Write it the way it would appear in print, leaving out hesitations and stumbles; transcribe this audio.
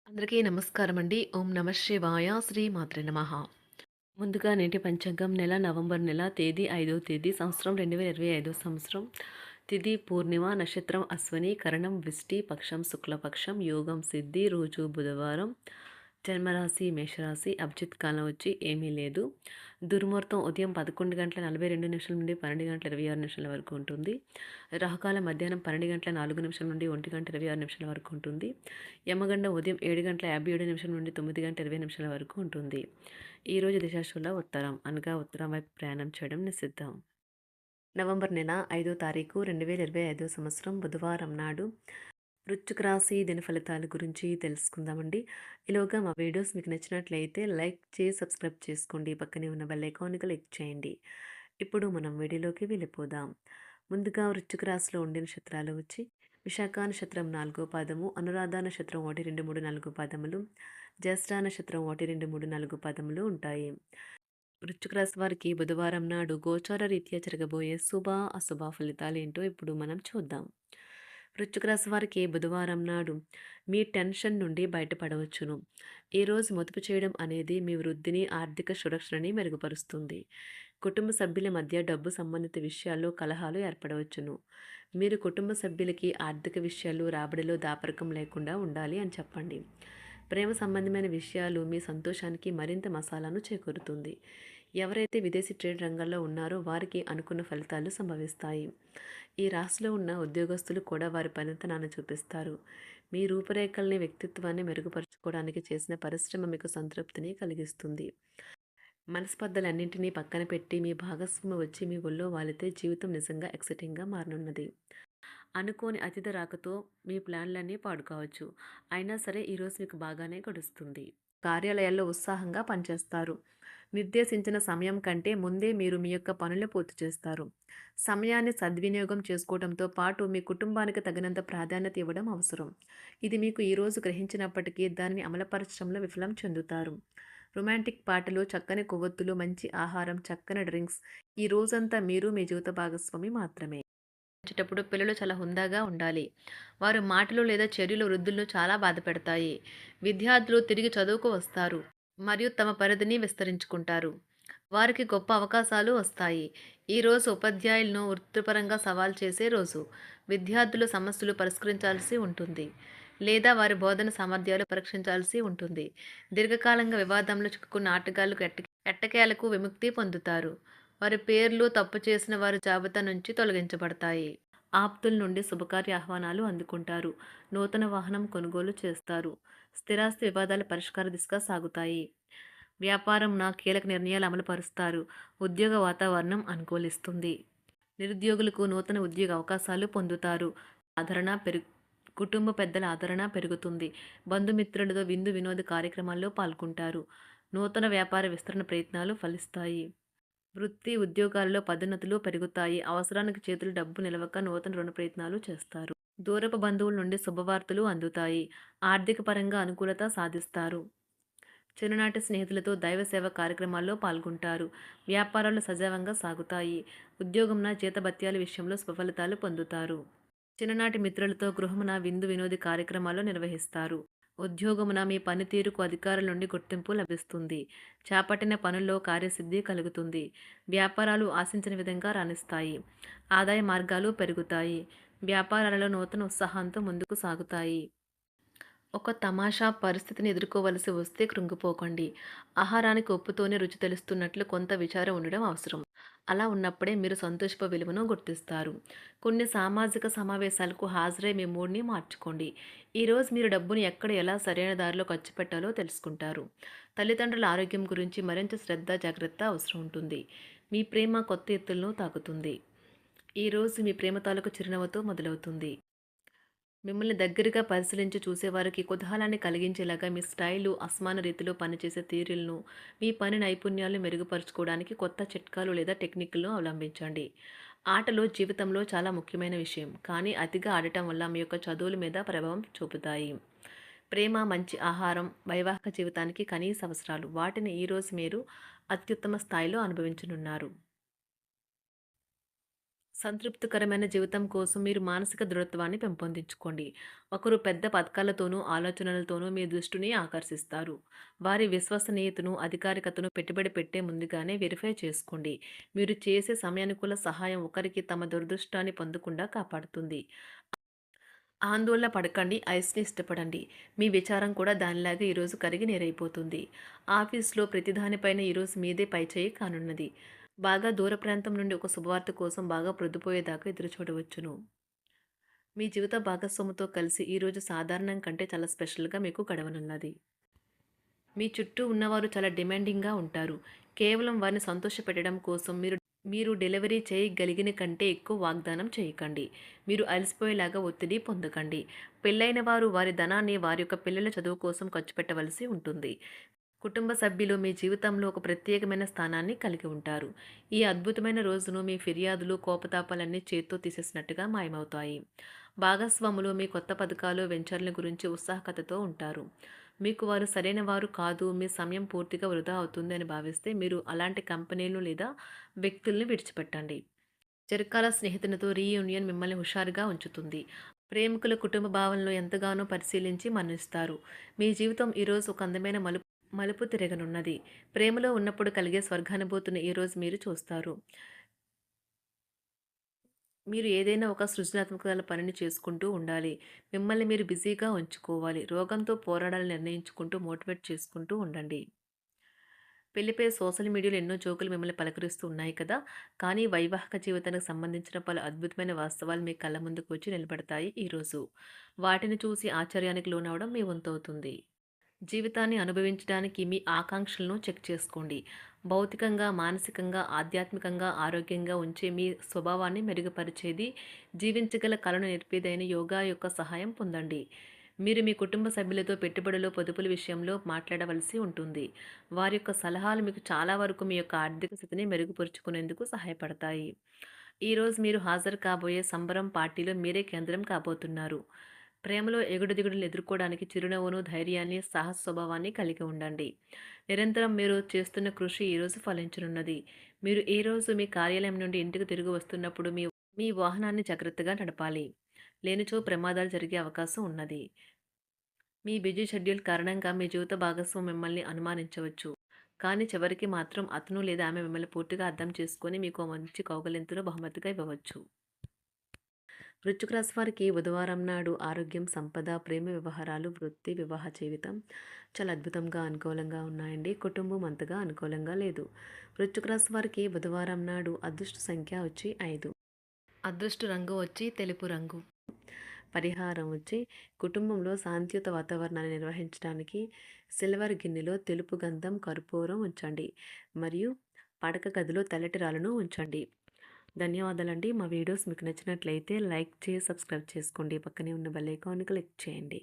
అందరికీ నమస్కారం అండి. ఓం నమ శివాయ. శ్రీ మాత్రే నమః. ముందుగా నేటి పంచాంగం నెల నవంబర్ నెల తేదీ 5వ తేదీ సంవత్సరం 2025 సంవత్సరం. తిథి పూర్ణిమ, నక్షత్రం అశ్వని, కరణం విష్టి, పక్షం శుక్లపక్షం, యోగం సిద్ధి, రోజు బుధవారం. జన్మరాశి మేషరాశి. అభిజిత్ కాలం వచ్చి ఏమీ లేదు. దుర్ముహూర్తం ఉదయం 11:42 నుండి 12:26 వరకు ఉంటుంది. రాహుకాలం మధ్యాహ్నం 12:04 నుండి 1:26 వరకు ఉంటుంది. యమగండం ఉదయం 7:57 నుండి 9:20 వరకు ఉంటుంది. ఈరోజు దిశాశూల ఉత్తరం అనగా ఉత్తరం వైపు ప్రయాణం చేయడం నిషిద్ధం. నవంబర్ నెల 5వ తారీఖు 2025 సంవత్సరం బుధవారం నాడు వృశ్చిక రాశి దిన ఫలితాల గురించి తెలుసుకుందామండి. ఈలోగా మా వీడియోస్ మీకు నచ్చినట్లయితే లైక్ చేసి సబ్స్క్రైబ్ చేసుకోండి. పక్కనే ఉన్న బెల్ ఐకాన్‌ని క్లిక్ చేయండి. ఇప్పుడు మనం వీడియోలోకి వెళ్ళిపోదాం. ముందుగా వృశ్చిక రాశిలో ఉండే నక్షత్రాలు వచ్చి విశాఖ నక్షత్రం 4వ పాదము, అనురాధ నక్షత్రం 1, 2, 3, 4 పాదములు, జ్యేష్ఠ నక్షత్రం 1, 2, 3, 4 పాదములు ఉంటాయి. వృశ్చిక రాశి వారికి బుధవారం నాడు గోచార రీత్యా జరగబోయే శుభ, అశుభ ఫలితాలు ఏంటో ఇప్పుడు మనం చూద్దాం. వృశ్చిక రాశి వారికి బుధవారం నాడు మీ టెన్షన్ నుండి బయటపడవచ్చును. ఈరోజు మదుపు చేయడం అనేది మీ వృద్ధిని, ఆర్థిక సురక్షణని మెరుగుపరుస్తుంది. కుటుంబ సభ్యుల మధ్య డబ్బు సంబంధిత విషయాల్లో కలహాలు ఏర్పడవచ్చును. మీరు కుటుంబ సభ్యులకి ఆర్థిక విషయాలు రాబడిలో దాపరికం లేకుండా ఉండాలి అని చెప్పండి. ప్రేమ సంబంధమైన విషయాలు మీ సంతోషానికి మరింత మసాలాను చేకూరుతుంది. ఎవరైతే విదేశీ ట్రేడ్ రంగంలో ఉన్నారో వారికి అనుకున్న ఫలితాలు సంభవిస్తాయి. ఈ రాశిలో ఉన్న ఉద్యోగస్తులు కూడా వారి పనితనాన్ని చూపిస్తారు. మీ రూపురేఖల్ని, వ్యక్తిత్వాన్ని మెరుగుపరుచుకోవడానికి చేసిన పరిశ్రమ మీకు సంతృప్తిని కలిగిస్తుంది. మనస్పర్ధలన్నింటినీ పక్కన పెట్టి మీ భాగస్వామి వచ్చి మీ ఒళ్ళో వాలితే జీవితం నిజంగా ఎక్సైటింగ్గా మారనున్నది. అనుకోని అతిథి రాకతో మీ ప్లాన్లన్నీ పాడుకోవచ్చు. అయినా సరే ఈరోజు మీకు బాగానే గడుస్తుంది. కార్యాలయాల్లో ఉత్సాహంగా పనిచేస్తారు. నిర్దేశించిన సమయం కంటే ముందే మీరు మీ యొక్క పనులు పూర్తి చేస్తారు. సమయాన్ని సద్వినియోగం చేసుకోవడంతో పాటు మీ కుటుంబానికి తగినంత ప్రాధాన్యత ఇవ్వడం అవసరం. ఇది మీకు ఈరోజు గ్రహించినప్పటికీ దానిని అమలుపరచడంలో విఫలం చెందుతారు. రొమాంటిక్ పాటలు, చక్కని కొవ్వొత్తులు, మంచి ఆహారం, చక్కని డ్రింక్స్ ఈ రోజంతా మీరు మీ జీవిత భాగస్వామి మాత్రమే. వచ్చేటప్పుడు పిల్లలు చాలా హుందాగా ఉండాలి. వారి మాటలు లేదా చర్యలు వృద్ధులను చాలా బాధపెడతాయి. విద్యార్థులు తిరిగి చదువుకు వస్తారు మరియు తమ పరిధిని విస్తరించుకుంటారు. వారికి గొప్ప అవకాశాలు వస్తాయి. ఈరోజు ఉపాధ్యాయులను వృత్తిపరంగా సవాల్ చేసే రోజు. విద్యార్థులు సమస్యలు పరిష్కరించాల్సి ఉంటుంది లేదా వారి బోధన సామర్థ్యాలు పరీక్షించాల్సి ఉంటుంది. దీర్ఘకాలంగా వివాదంలో చిక్కుకున్న ఆటగాళ్లకు ఎట్టకేలకు విముక్తి పొందుతారు. వారి పేర్లు తప్పు చేసిన వారి జాబితా నుంచి తొలగించబడతాయి. ఆప్తుల నుండి శుభకార్య ఆహ్వానాలు అందుకుంటారు. నూతన వాహనం కొనుగోలు చేస్తారు. స్థిరాస్తి వివాదాల పరిష్కార దిశగా సాగుతాయి. వ్యాపారంన కీలక నిర్ణయాలు అమలు పరుస్తారు. ఉద్యోగ వాతావరణం అనుకూలిస్తుంది. నిరుద్యోగులకు నూతన ఉద్యోగ అవకాశాలు పొందుతారు. ఆదరణ కుటుంబ పెద్దల ఆదరణ పెరుగుతుంది. బంధుమిత్రులతో విందు వినోద కార్యక్రమాల్లో పాల్గొంటారు. నూతన వ్యాపార విస్తరణ ప్రయత్నాలు ఫలిస్తాయి. వృత్తి ఉద్యోగాల్లో పదోన్నతులు పెరుగుతాయి. అవసరానికి చేతులు డబ్బు నిలవక నూతన రుణ ప్రయత్నాలు చేస్తారు. దూరపు బంధువుల నుండి శుభవార్తలు అందుతాయి. ఆర్థిక పరంగా అనుకూలత సాధిస్తారు. చిన్ననాటి స్నేహితులతో దైవ సేవ కార్యక్రమాల్లో పాల్గొంటారు. వ్యాపారాలు సజావంగా సాగుతాయి. ఉద్యోగంన జీతభత్యాల విషయంలో స్వఫలితాలు పొందుతారు. చిన్ననాటి మిత్రులతో గృహమున విందు వినోది కార్యక్రమాలు నిర్వహిస్తారు. ఉద్యోగమున మీ పనితీరుకు అధికారుల నుండి గుర్తింపు లభిస్తుంది. చేపట్టిన పనుల్లో కార్యసిద్ధి కలుగుతుంది. వ్యాపారాలు ఆశించిన విధంగా రాణిస్తాయి. ఆదాయ మార్గాలు పెరుగుతాయి. వ్యాపారాలలో నూతన ఉత్సాహంతో ముందుకు సాగుతాయి. ఒక తమాషా పరిస్థితిని ఎదుర్కోవలసి వస్తే కృంగిపోకండి. ఆహారానికి ఉప్పుతోనే రుచి తెలుస్తున్నట్లు కొంత విచారం ఉండడం అవసరం. అలా ఉన్నప్పుడే మీరు సంతోషపు విలువను గుర్తిస్తారు. కొన్ని సామాజిక సమావేశాలకు హాజరై మీ మూడ్ని మార్చుకోండి. ఈరోజు మీరు డబ్బును ఎక్కడ ఎలా సరైన దారిలో ఖర్చు పెట్టాలో తెలుసుకుంటారు. తల్లిదండ్రుల ఆరోగ్యం గురించి మరింత శ్రద్ధ, జాగ్రత్త అవసరం ఉంటుంది. మీ ప్రేమ కొత్త ఎత్తులను తాకుతుంది. ఈరోజు మీ ప్రేమ తాలూకు చిరునవ్వుతో మొదలవుతుంది. మిమ్మల్ని దగ్గరగా పరిశీలించి చూసేవారికి కుతూహలాన్ని కలిగించేలాగా మీ స్టైలు, అసమాన రీతిలో పనిచేసే తీరులను, మీ పని నైపుణ్యాలను మెరుగుపరుచుకోవడానికి కొత్త చిట్కాలు లేదా టెక్నిక్లను అవలంబించండి. ఆటలు జీవితంలో చాలా ముఖ్యమైన విషయం, కానీ అతిగా ఆడటం వల్ల మీ యొక్క చదువుల మీద ప్రభావం చూపుతాయి. ప్రేమ, మంచి ఆహారం, వైవాహిక జీవితానికి కనీస అవసరాలు. వాటిని ఈరోజు మీరు అత్యుత్తమ స్థాయిలో అనుభవించనున్నారు. సంతృప్తికరమైన జీవితం కోసం మీరు మానసిక దృఢత్వాన్ని పెంపొందించుకోండి. ఒకరు పెద్ద పథకాలతోనూ, ఆలోచనలతోనూ మీ దృష్టిని ఆకర్షిస్తారు. వారి విశ్వసనీయతను, అధికారికతను పెట్టుబడి పెట్టే ముందుగానే వెరిఫై చేసుకోండి. మీరు చేసే సమయానుకూల సహాయం ఒకరికి తమ దురదృష్టాన్ని పొందకుండా కాపాడుతుంది. ఆందోళన పడకండి, ఐస్‌ని ఇష్టపడండి. మీ విచారం కూడా దానిలాగే ఈరోజు కరిగి నీరైపోతుంది. ఆఫీస్‌లో ప్రతి దానిపైన ఈరోజు మీదే పైచేయి కానున్నది. బాగా దూర ప్రాంతం నుండి ఒక శుభవార్త కోసం బాగా ప్రొద్దుపోయేదాకా ఎదురుచూడవచ్చును. మీ జీవిత భాగస్వామితో కలిసి ఈరోజు సాధారణం కంటే చాలా స్పెషల్‌గా మీకు గడవనున్నది. మీ చుట్టూ ఉన్నవారు చాలా డిమాండింగ్‌గా ఉంటారు. కేవలం వారిని సంతోషపెట్టడం కోసం మీరు డెలివరీ చేయగలిగిన కంటే ఎక్కువ వాగ్దానం చేయకండి. మీరు అలసిపోయేలాగా ఒత్తిడి పొందకండి. పెళ్లైన వారు వారి ధనాన్ని వారి యొక్క పిల్లల చదువు కోసం ఖర్చు పెట్టవలసి ఉంటుంది. కుటుంబ సభ్యులు మీ జీవితంలో ఒక ప్రత్యేకమైన స్థానాన్ని కలిగి ఉంటారు. ఈ అద్భుతమైన రోజును మీ ఫిర్యాదులు, కోపతాపాలన్నీ చేత్తో తీసేసినట్టుగా మాయమవుతాయి. భాగస్వాములు మీ కొత్త పథకాలు, వెంచర్ల గురించి ఉత్సాహకతతో ఉంటారు. మీకు వారు సరైన వారు కాదు, మీ సమయం పూర్తిగా వృధా అవుతుంది అని భావిస్తే మీరు అలాంటి కంపెనీలు లేదా వ్యక్తుల్ని విడిచిపెట్టండి. చిరకాల స్నేహితునితో రీయూనియన్ మిమ్మల్ని హుషారుగా ఉంచుతుంది. ప్రేమికుల కుటుంబ భావనలు ఎంతగానో పరిశీలించి మన్నిస్తారు. మీ జీవితం ఈరోజు ఒక అందమైన మలుపు తిరగనున్నది. ప్రేమలో ఉన్నప్పుడు కలిగే స్వర్గానుభూతిని ఈరోజు మీరు చూస్తారు. మీరు ఏదైనా ఒక సృజనాత్మకతల పనిని చేసుకుంటూ ఉండాలి. మిమ్మల్ని మీరు బిజీగా ఉంచుకోవాలి. రోగంతో పోరాడాలని నిర్ణయించుకుంటూ మోటివేట్ చేసుకుంటూ ఉండండి. పెళ్లిపై సోషల్ మీడియాలో ఎన్నో జోకులు మిమ్మల్ని పలకరిస్తూ ఉన్నాయి కదా! కానీ వైవాహిక జీవితానికి సంబంధించిన పలు అద్భుతమైన వాస్తవాలు మీ కళ్ళ ముందుకు వచ్చి నిలబడతాయి ఈరోజు. వాటిని చూసి ఆశ్చర్యానికి లోనవ్వడం మీ వంతవుతుంది. జీవితాన్ని అనుభవించడానికి మీ ఆకాంక్షలను చెక్ చేసుకోండి. భౌతికంగా, మానసికంగా, ఆధ్యాత్మికంగా ఆరోగ్యంగా ఉంచే మీ స్వభావాన్ని మెరుగుపరిచేది, జీవించగల కళను నేర్పేదైన యోగా యొక్క సహాయం పొందండి. మీరు మీ కుటుంబ సభ్యులతో పెట్టుబడులు, పొదుపుల విషయంలో మాట్లాడవలసి ఉంటుంది. వారి యొక్క సలహాలు మీకు చాలా వరకు మీ యొక్క ఆర్థిక స్థితిని మెరుగుపరుచుకునేందుకు సహాయపడతాయి. ఈరోజు మీరు హాజరు కాబోయే సంబరం పార్టీలో మీరే కేంద్రం కాబోతున్నారు. ప్రేమలో ఎగుడు-దిగుడులను ఎదుర్కోవడానికి చిరునవ్వును, ధైర్యాన్ని, సాహస స్వభావాన్ని కలిగి ఉండండి. నిరంతరం మీరు చేస్తున్న కృషి ఈరోజు ఫలించనున్నది. మీరు ఈరోజు మీ కార్యాలయం నుండి ఇంటికి తిరిగి వస్తున్నప్పుడు మీ మీ వాహనాన్ని జాగ్రత్తగా నడపాలి. లేనిచో ప్రమాదాలు జరిగే అవకాశం ఉన్నది. మీ బిజీ షెడ్యూల్ కారణంగా మీ జీవిత భాగస్వామి మిమ్మల్ని అనుమానించవచ్చు. కానీ చివరికి మాత్రం అతను లేదా ఆమె మిమ్మల్ని పూర్తిగా అర్థం చేసుకొని మీకు ఓ మంచి కౌగిలింతను బహుమతిగా ఇవ్వవచ్చు. వృశ్చిక రాశి వారికి బుధవారం నాడు ఆరోగ్యం, సంపద, ప్రేమ వ్యవహారాలు, వృత్తి, వివాహ జీవితం చాలా అద్భుతంగా అనుకూలంగా ఉన్నాయండి. కుటుంబం అంతగా అనుకూలంగా లేదు. వృశ్చిక రాశి వారికి బుధవారం నాడు అదృష్ట సంఖ్య వచ్చి 5. అదృష్ట రంగు వచ్చి తెలుపు రంగు. పరిహారం వచ్చి కుటుంబంలో శాంతియుత వాతావరణాన్ని నిర్వహించడానికి సిల్వర్ గిన్నెలో తెలుపు గంధం, కర్పూరం ఉంచండి. మరియు పడక గదిలో తెల్లటి రాళ్ళను ఉంచండి. ధన్యవాదాలండి. మా వీడియోస్ మీకు నచ్చినట్లయితే లైక్ చేసి, సబ్స్క్రైబ్ చేసుకోండి. పక్కనే ఉన్న బెల్ ఐకాన్ని క్లిక్ చేయండి.